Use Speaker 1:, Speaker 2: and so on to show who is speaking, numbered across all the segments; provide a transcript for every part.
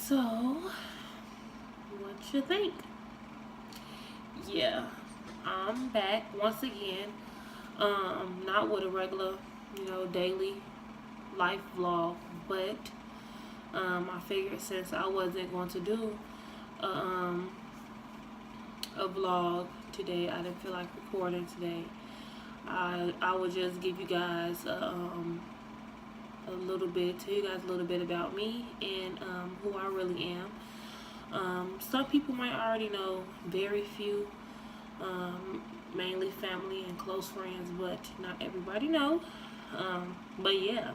Speaker 1: So, what you think? Yeah, I'm back once again. Not with a regular, daily life vlog, but I figured since I wasn't going to do a, um, a vlog today, I didn't feel like recording today. I would just give you guys tell you guys a little bit about me and who I really am. Some people might already know, very few, mainly family and close friends, but not everybody know. But yeah,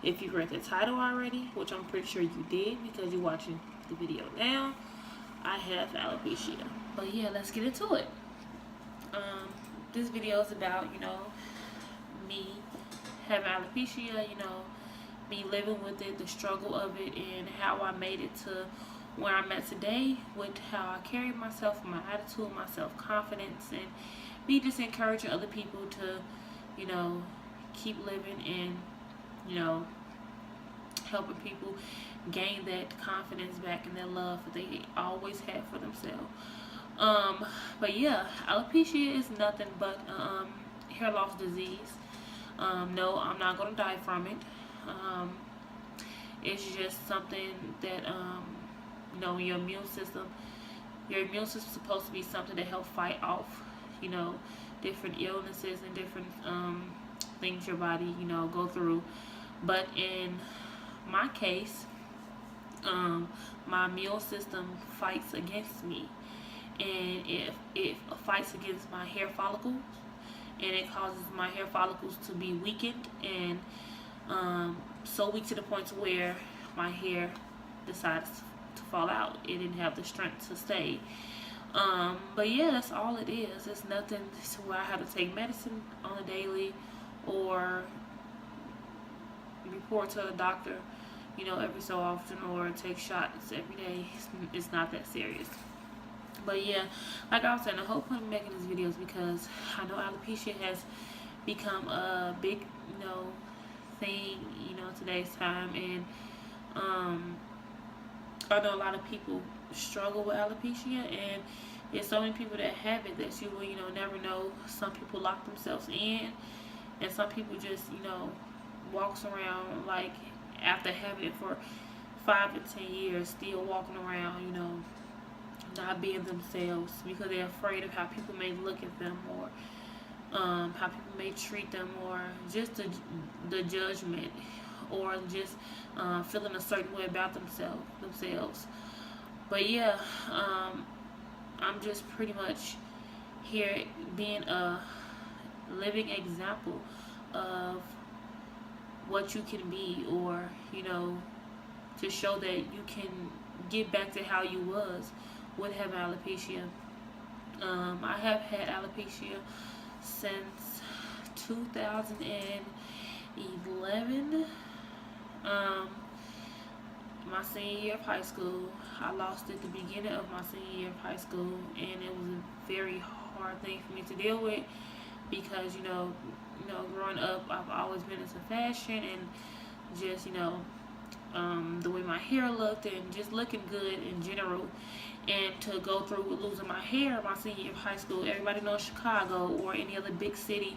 Speaker 1: if you read the title already, which I'm pretty sure you did because you're watching the video now, I have alopecia. But yeah, let's get into it. This video is about, me having alopecia, me living with it, the struggle of it, and how I made it to where I'm at today with how I carry myself, my attitude, my self-confidence, and me just encouraging other people to, keep living and, helping people gain that confidence back and that love that they always had for themselves. But yeah, alopecia is nothing but hair loss disease. No, I'm not gonna die from it. It's just something that your immune system is supposed to be something to help fight off, different illnesses and different things your body, go through. But in my case, my immune system fights against me, and if it fights against my hair follicles, and it causes my hair follicles to be weakened and so weak to the point to where my hair decides to fall out. It didn't have the strength to stay. But yeah, that's all it is. It's nothing to where I have to take medicine on a daily or report to a doctor, every so often, or take shots every day. It's not that serious. But yeah, like I was saying, I hope I'm making these videos because I know alopecia has become a big, thing, today's time, and I know a lot of people struggle with alopecia, and there's so many people that have it that you will, never know. Some people lock themselves in, and some people just, walks around like after having it for 5 to 10 years, still walking around, not being themselves because they're afraid of how people may look at them, or how people may treat them, or just the judgment, or just feeling a certain way about themselves. But yeah, I'm just pretty much here being a living example of what you can be, or to show that you can get back to how you was with having alopecia. I have had alopecia since 2011. My senior year of high school. I lost it at the beginning of my senior year of high school, and it was a very hard thing for me to deal with because growing up, I've always been into fashion and just the way my hair looked and just looking good in general. And to go through with losing my hair my senior year of high school, everybody knows Chicago or any other big city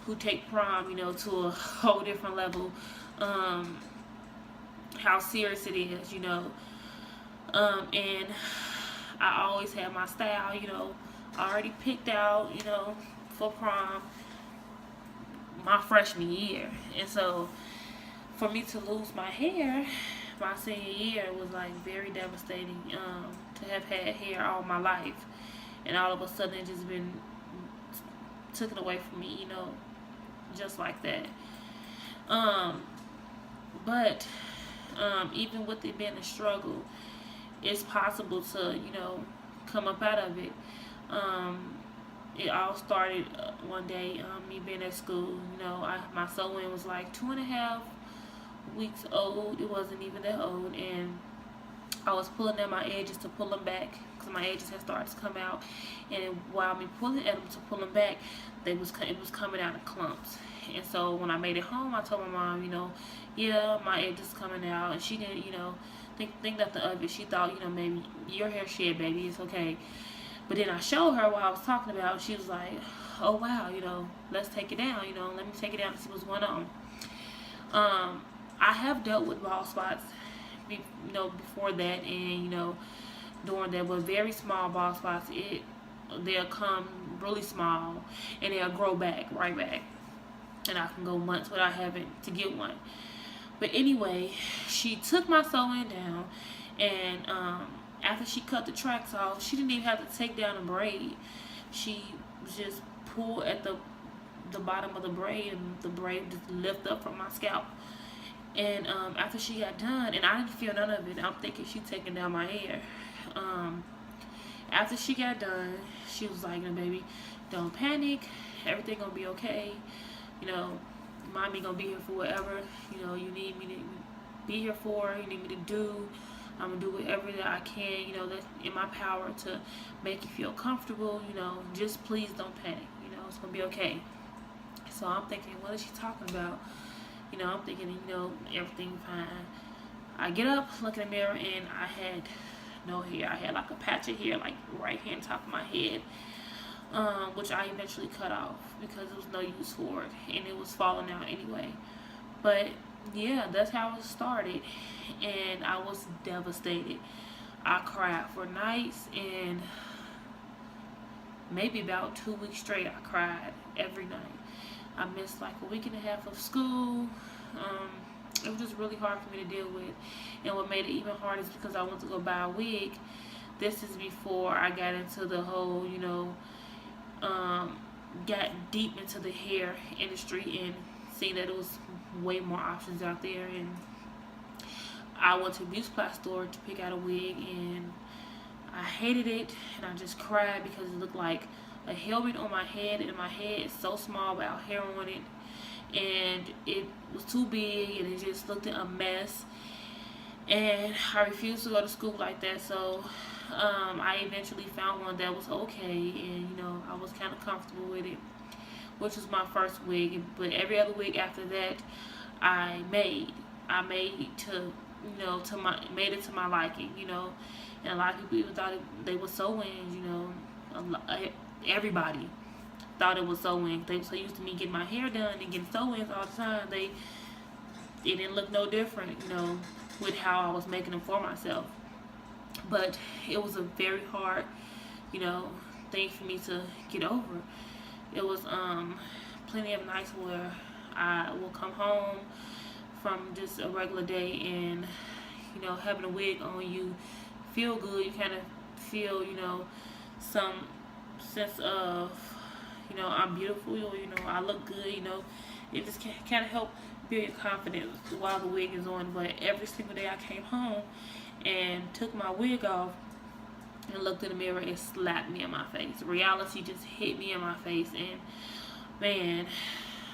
Speaker 1: who take prom, to a whole different level. How serious it is, and I always had my style, already picked out, for prom my freshman year. And so for me to lose my hair my senior year was like very devastating, to have had hair all my life, and all of a sudden it just been taken away from me, just like that. But even with it being a struggle, it's possible to come up out of it. It all started one day, me being at school. My sewing was like 2.5 weeks old. It wasn't even that old, and I was pulling at my edges to pull them back because my edges had started to come out, and while me pulling at them to pull them back, it was coming out in clumps. And so when I made it home, I told my mom, yeah, my edge is coming out, and she didn't, think nothing of it. She thought, maybe your hair shed, baby, it's okay. But then I showed her what I was talking about. She was like, oh wow, let's take it down. Let me take it down and see what's going on. I have dealt with bald spots, before that, and during that, but very small bald spots. They'll come really small, and they'll grow back right back, and I can go months without having to get one. But anyway, she took my sewing down, and after she cut the tracks off, she didn't even have to take down a braid. She just pulled at the bottom of the braid, and the braid just lift up from my scalp. And after she got done, and I didn't feel none of it, I'm thinking she taking down my hair. After she got done, she was like, baby, don't panic. Everything gonna be okay. Mommy gonna be here for whatever, you need me to be here for, you need me to do. I'm gonna do whatever that I can, that's in my power to make you feel comfortable, just please don't panic, it's gonna be okay. So I'm thinking, what is she talking about? I'm thinking, everything fine. I get up, look in the mirror, and I had no hair. I had like a patch of hair, like right here on top of my head, which I eventually cut off because there was no use for it, and it was falling out anyway. But yeah, that's how it started, and I was devastated. I cried for nights, and maybe about 2 weeks straight I cried every night. I missed like a week and a half of school. It was just really hard for me to deal with, and what made it even harder is because I went to go buy a wig. This is before I got into the whole, got deep into the hair industry and seen that there was way more options out there. And I went to a beauty supply store to pick out a wig, and I hated it, and I just cried because it looked like a helmet on my head, and my head is so small without hair on it, and it was too big, and it just looked a mess. And I refused to go to school like that, so I eventually found one that was okay, and I was kind of comfortable with it, which was my first wig. But every other wig after that, I made to made it to my liking, and a lot of people even thought they were sew-ins, everybody thought it was sew-ins. They were so used to me getting my hair done and getting sew-ins all the time, it didn't look no different, with how I was making them for myself. But it was a very hard, thing for me to get over. It was plenty of nights where I will come home from just a regular day, and having a wig on, you feel good, you kind of feel some sense of I'm beautiful, I look good, it just kind of help build your confidence while the wig is on. But every single day I came home and took my wig off and looked in the mirror, it slapped me in my face. Reality just hit me in my face, and man,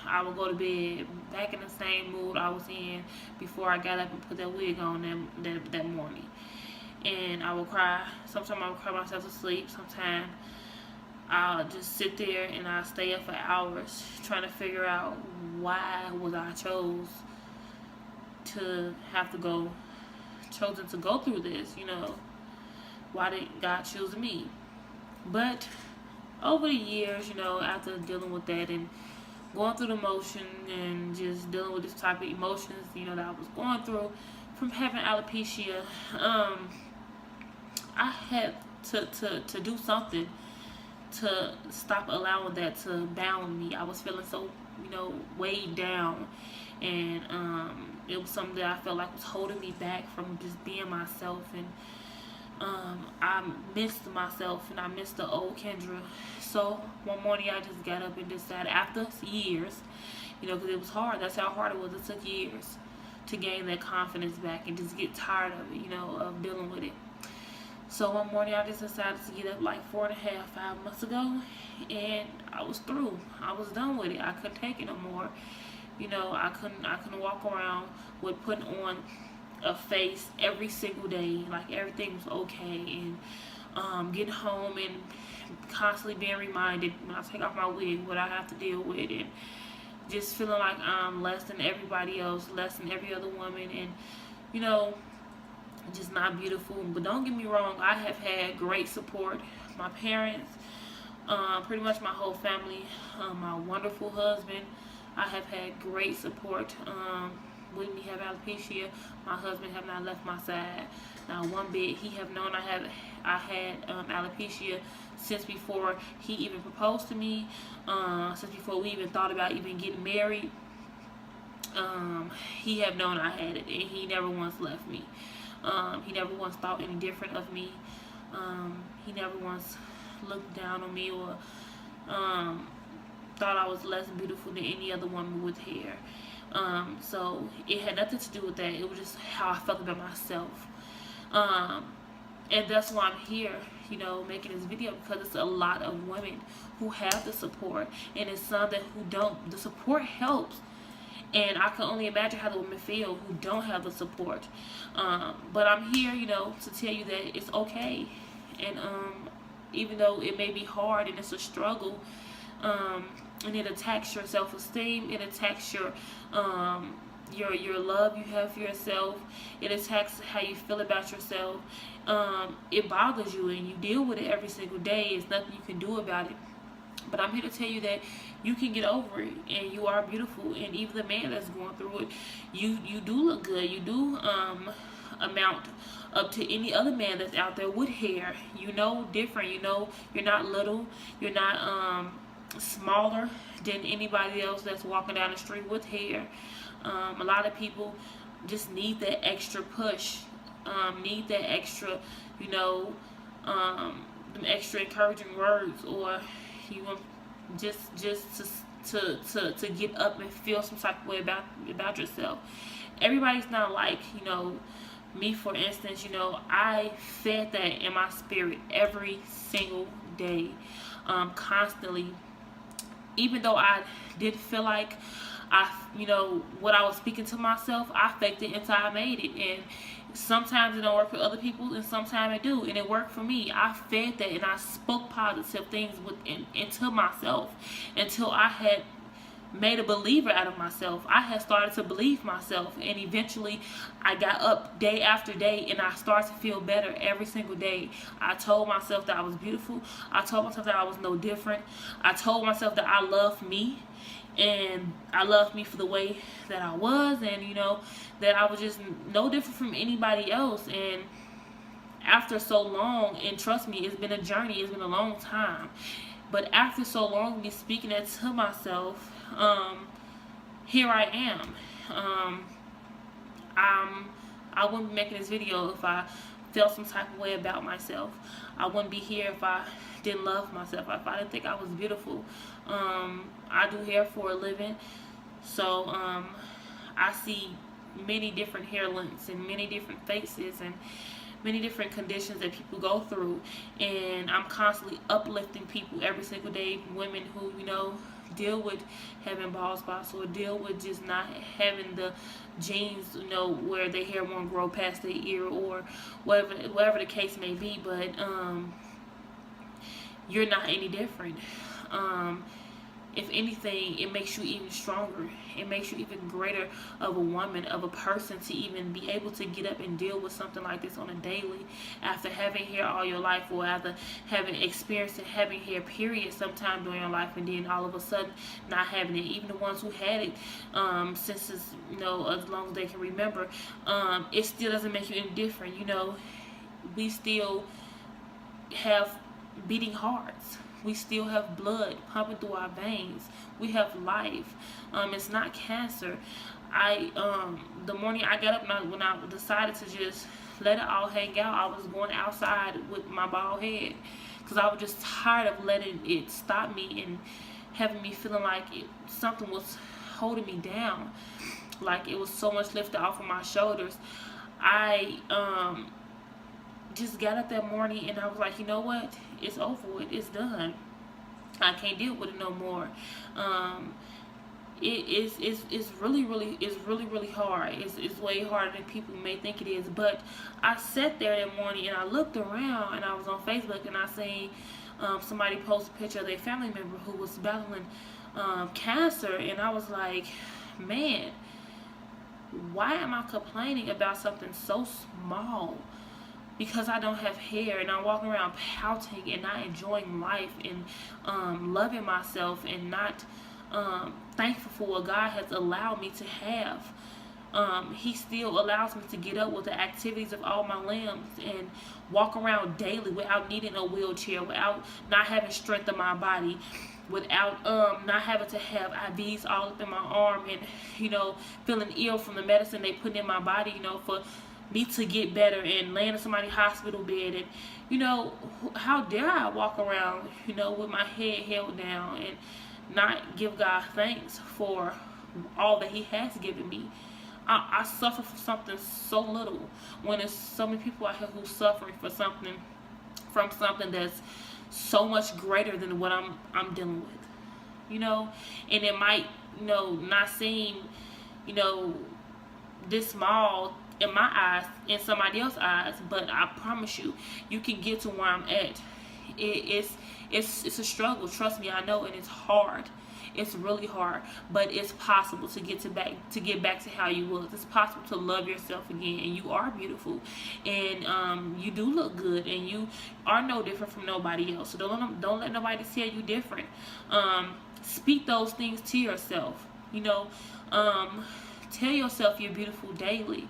Speaker 1: I would go to bed back in the same mood I was in before I got up and put that wig on that morning. And I would cry. Sometimes I would cry myself to sleep. Sometimes I'll just sit there and I'll stay up for hours trying to figure out why was I chosen to go through this, why did God choose me? But over the years, after dealing with that and going through the motion and just dealing with this type of emotions, that I was going through from having alopecia, I had to do something to stop allowing that to bound me. I was feeling so, weighed down, and it was something that I felt like was holding me back from just being myself. And I missed myself, and I missed the old Kendra. So one morning I just got up and decided, after years, because it was hard. That's how hard it was. It took years to gain that confidence back and just get tired of it, of dealing with it. So one morning I just decided to get up like 5 months ago, and I was through. I was done with it. I couldn't take it no more. I couldn't walk around with putting on a face every single day, like everything was okay, and getting home and constantly being reminded when I take off my wig what I have to deal with, and just feeling like I'm less than everybody else, less than every other woman, and you know, just not beautiful. But don't get me wrong, I have had great support. My parents, pretty much my whole family, my wonderful husband, I have had great support. With me having alopecia, my husband have not left my side. Now one bit. He have known I had alopecia since before he even proposed to me, since before we even thought about even getting married. He have known I had it, and he never once left me. He never once thought any different of me. He never once looked down on me or thought I was less beautiful than any other woman with hair. So it had nothing to do with that. It was just how I felt about myself. And that's why I'm here, you know, making this video, because it's a lot of women who have the support, and it's some that who don't. The support helps, and I can only imagine how the women feel who don't have the support. But I'm here, you know, to tell you that it's okay. And even though it may be hard and it's a struggle, and it attacks your self-esteem, it attacks your love you have for yourself, it attacks how you feel about yourself, it bothers you, and you deal with it every single day. There's nothing you can do about it. But I'm here to tell you that you can get over it, and you are beautiful. And even the man that's going through it, you do look good. You do amount up to any other man that's out there with hair. You know, different. You know, you're not little. You're not smaller than anybody else that's walking down the street with hair. A lot of people just need that extra push, need that extra, you know, them extra encouraging words, or you want just to get up and feel some type of way about yourself. Everybody's not like, you know, me, for instance. You know, I fed that in my spirit every single day, constantly. Even though I did feel like you know, what I was speaking to myself, I faked it until I made it. And sometimes it don't work for other people, and sometimes it do, and it worked for me. I fed that, and I spoke positive things into myself until I had made a believer out of myself. I had started to believe myself, and eventually I got up day after day, and I started to feel better every single day. I told myself that I was beautiful. I told myself that I was no different. I told myself that I loved me, and I loved me for the way that I was, and you know, that I was just no different from anybody else. And after so long, and trust me, it's been a journey, it's been a long time, but after so long of me speaking that to myself, here I am. I wouldn't be making this video if I felt some type of way about myself. I wouldn't be here if I didn't love myself, if I didn't think I was beautiful. I do hair for a living, so I see many different hair lengths and many different faces and many different conditions that people go through, and I'm constantly uplifting people every single day. Women who, you know, deal with having bald spots, or deal with just not having the genes, you know, where their hair won't grow past their ear, or whatever the case may be. But you're not any different. If anything, it makes you even stronger. It makes you even greater of a woman, of a person, to even be able to get up and deal with something like this on a daily, after having hair all your life, or after having experienced having hair period sometime during your life, and then all of a sudden not having it. Even the ones who had it since it's, you know, as long as they can remember, it still doesn't make you any different. You know, we still have beating hearts. We still have blood pumping through our veins. We have life. It's not cancer. The morning I got up, when I decided to just let it all hang out, I was going outside with my bald head, because I was just tired of letting it stop me and having me feeling like something was holding me down, like it was so much lifted off of my shoulders. I just got up that morning, and I was like, you know what? It's over with. It's done. I can't deal with it no more. it's really hard. It's way harder than people may think it is. But I sat there that morning and I looked around, and I was on Facebook, and I seen somebody post a picture of their family member who was battling cancer, and I was like, man, why am I complaining about something so small? Because I don't have hair, and I'm walking around pouting and not enjoying life, and loving myself, and not thankful for what God has allowed me to have. He still allows me to get up with the activities of all my limbs and walk around daily without needing a wheelchair, without not having strength in my body, without not having to have IVs all up in my arm, and feeling ill from the medicine they put in my body, for me to get better, and laying in somebody's hospital bed. And how dare I walk around with my head held down and not give God thanks for all that He has given me. I suffer for something so little, when there's so many people out here who suffering for something, from something that's so much greater than what I'm dealing with. And it might not seem this small in my eyes, in somebody else's eyes, but I promise you, you can get to where I'm at. It's a struggle, trust me, I know, and it's hard. It's really hard, but it's possible to get back to how you was. It's possible to love yourself again, and you are beautiful, and you do look good, and you are no different from nobody else. So don't let nobody tell you different. Speak those things to yourself. Tell yourself you're beautiful daily.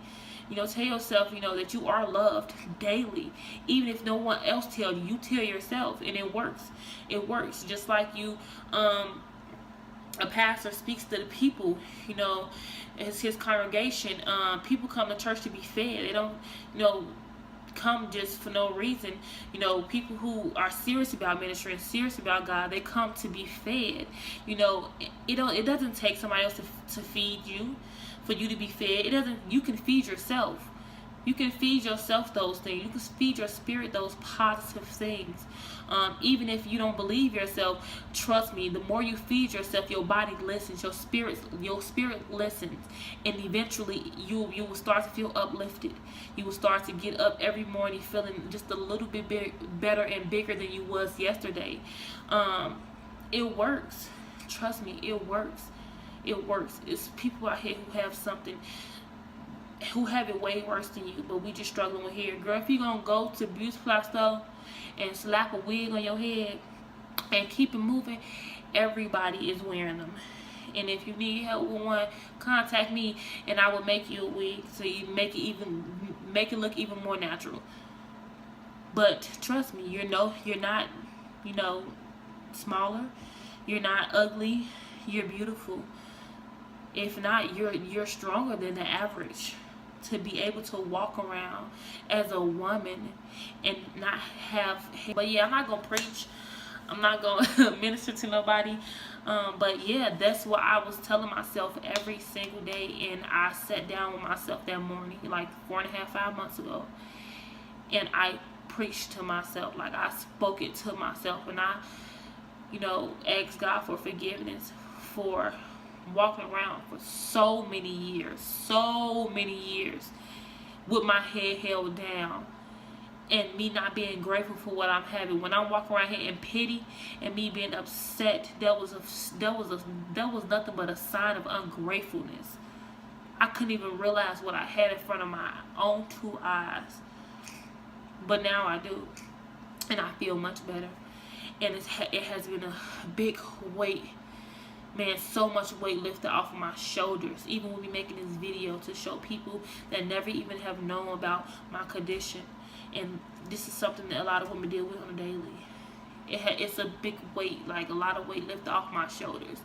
Speaker 1: Tell yourself, that you are loved daily. Even if no one else tells you, you tell yourself, and it works. It works. Just like a pastor speaks to the people, as his congregation. People come to church to be fed. They don't, come just for no reason. People who are serious about ministry and serious about God, they come to be fed. It doesn't take somebody else to feed you, for you to be fed. You can feed yourself. You can feed yourself those things. You can feed your spirit those positive things. Even if you don't believe yourself, trust me, the more you feed yourself, your body listens, your spirit listens, and eventually you will start to feel uplifted. You will start to get up every morning feeling just a little bit better and bigger than you was yesterday. It works. Trust me, it works. It works. It's people out here who have something, who have it way worse than you, but we just struggling with hair. Girl, if you gonna go to beauty supply store and slap a wig on your head and keep it moving, everybody is wearing them. And if you need help with one, contact me, and I will make you a wig so you make it look even more natural. But trust me, you're not smaller, you're not ugly, you're beautiful. If not, you're stronger than the average to be able to walk around as a woman and not have hair. But yeah, I'm not gonna preach, I'm not gonna minister to nobody, but yeah, that's what I was telling myself every single day. And I sat down with myself that morning, like 4.5-5 months ago, and I preached to myself. Like, I spoke it to myself, and I asked God for forgiveness for walking around for so many years with my head held down, and me not being grateful for what I'm having. When I'm walking around here in pity and me being upset, that was nothing but a sign of ungratefulness. I couldn't even realize what I had in front of my own 2 eyes, but now I do, and I feel much better. And it has been a big weight. Man, so much weight lifted off of my shoulders, even with me making this video to show people that never even have known about my condition. And this is something that a lot of women deal with on a daily. It's a big weight, like a lot of weight lifted off my shoulders,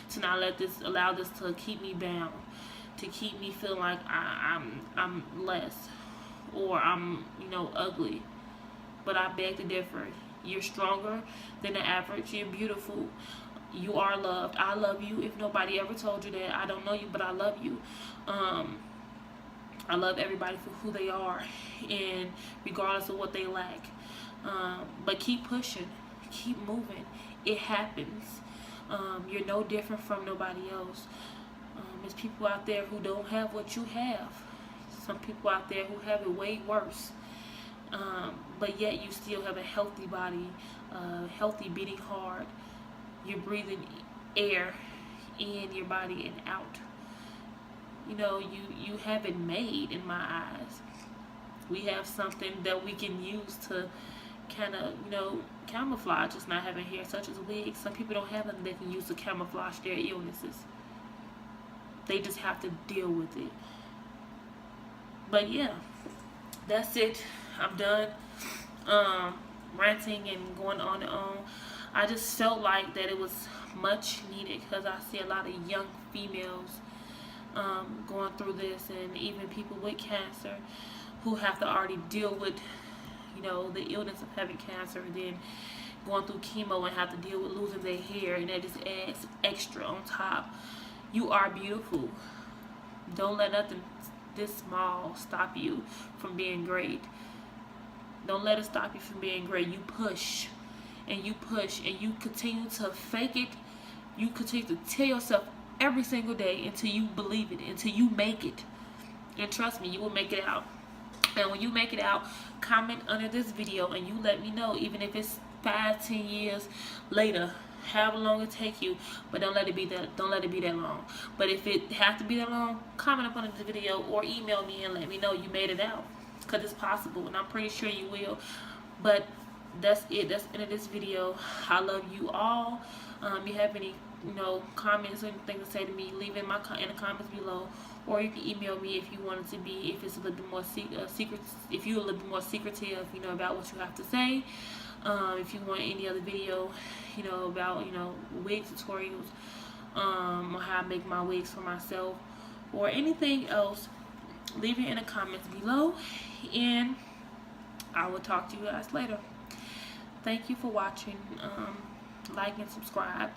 Speaker 1: to not allow this to keep me bound, to keep me feeling like I'm less, or I'm ugly. But I beg to differ. You're stronger than the average. You're beautiful. You are loved. I love you. If nobody ever told you that, I don't know you, but I love you. I love everybody for who they are, and regardless of what they lack. But keep pushing. Keep moving. It happens. You're no different from nobody else. There's people out there who don't have what you have. Some people out there who have it way worse. But yet you still have a healthy body, healthy beating heart. You're breathing air in your body and out. You know, you have it made in my eyes. We have something that we can use to kind of, you know, camouflage just not having hair, such as wigs. Some people don't have nothing they can use to camouflage their illnesses. They just have to deal with it. But yeah, that's it. I'm done ranting and going on and on. I just felt like that it was much needed because I see a lot of young females going through this, and even people with cancer who have to already deal with, you know, the illness of having cancer, and then going through chemo and have to deal with losing their hair, and that just adds extra on top. You are beautiful. Don't let nothing this small stop you from being great. Don't let it stop you from being great. You push and you push and you continue to fake it. You continue to tell yourself every single day until you believe it, until you make it. And trust me, you will make it out. And when you make it out, comment under this video and you let me know, even if it's 5-10 years later, however long it take you, but don't let it be that long. But if it has to be that long, comment up under the video or email me and let me know you made it out, because it's possible, and I'm pretty sure you will. But that's it. That's the end of this video. I love you all. You have any, you know, comments or anything to say to me, leave it in the comments below, or you can email me if you want it to be, if it's a little bit more secret, if you're a little bit more secretive, you know, about what you have to say. If you want any other video, you know, about, you know, wig tutorials, or how I make my wigs for myself, or anything else, leave it in the comments below, and I will talk to you guys later. Thank you for watching. Like and subscribe.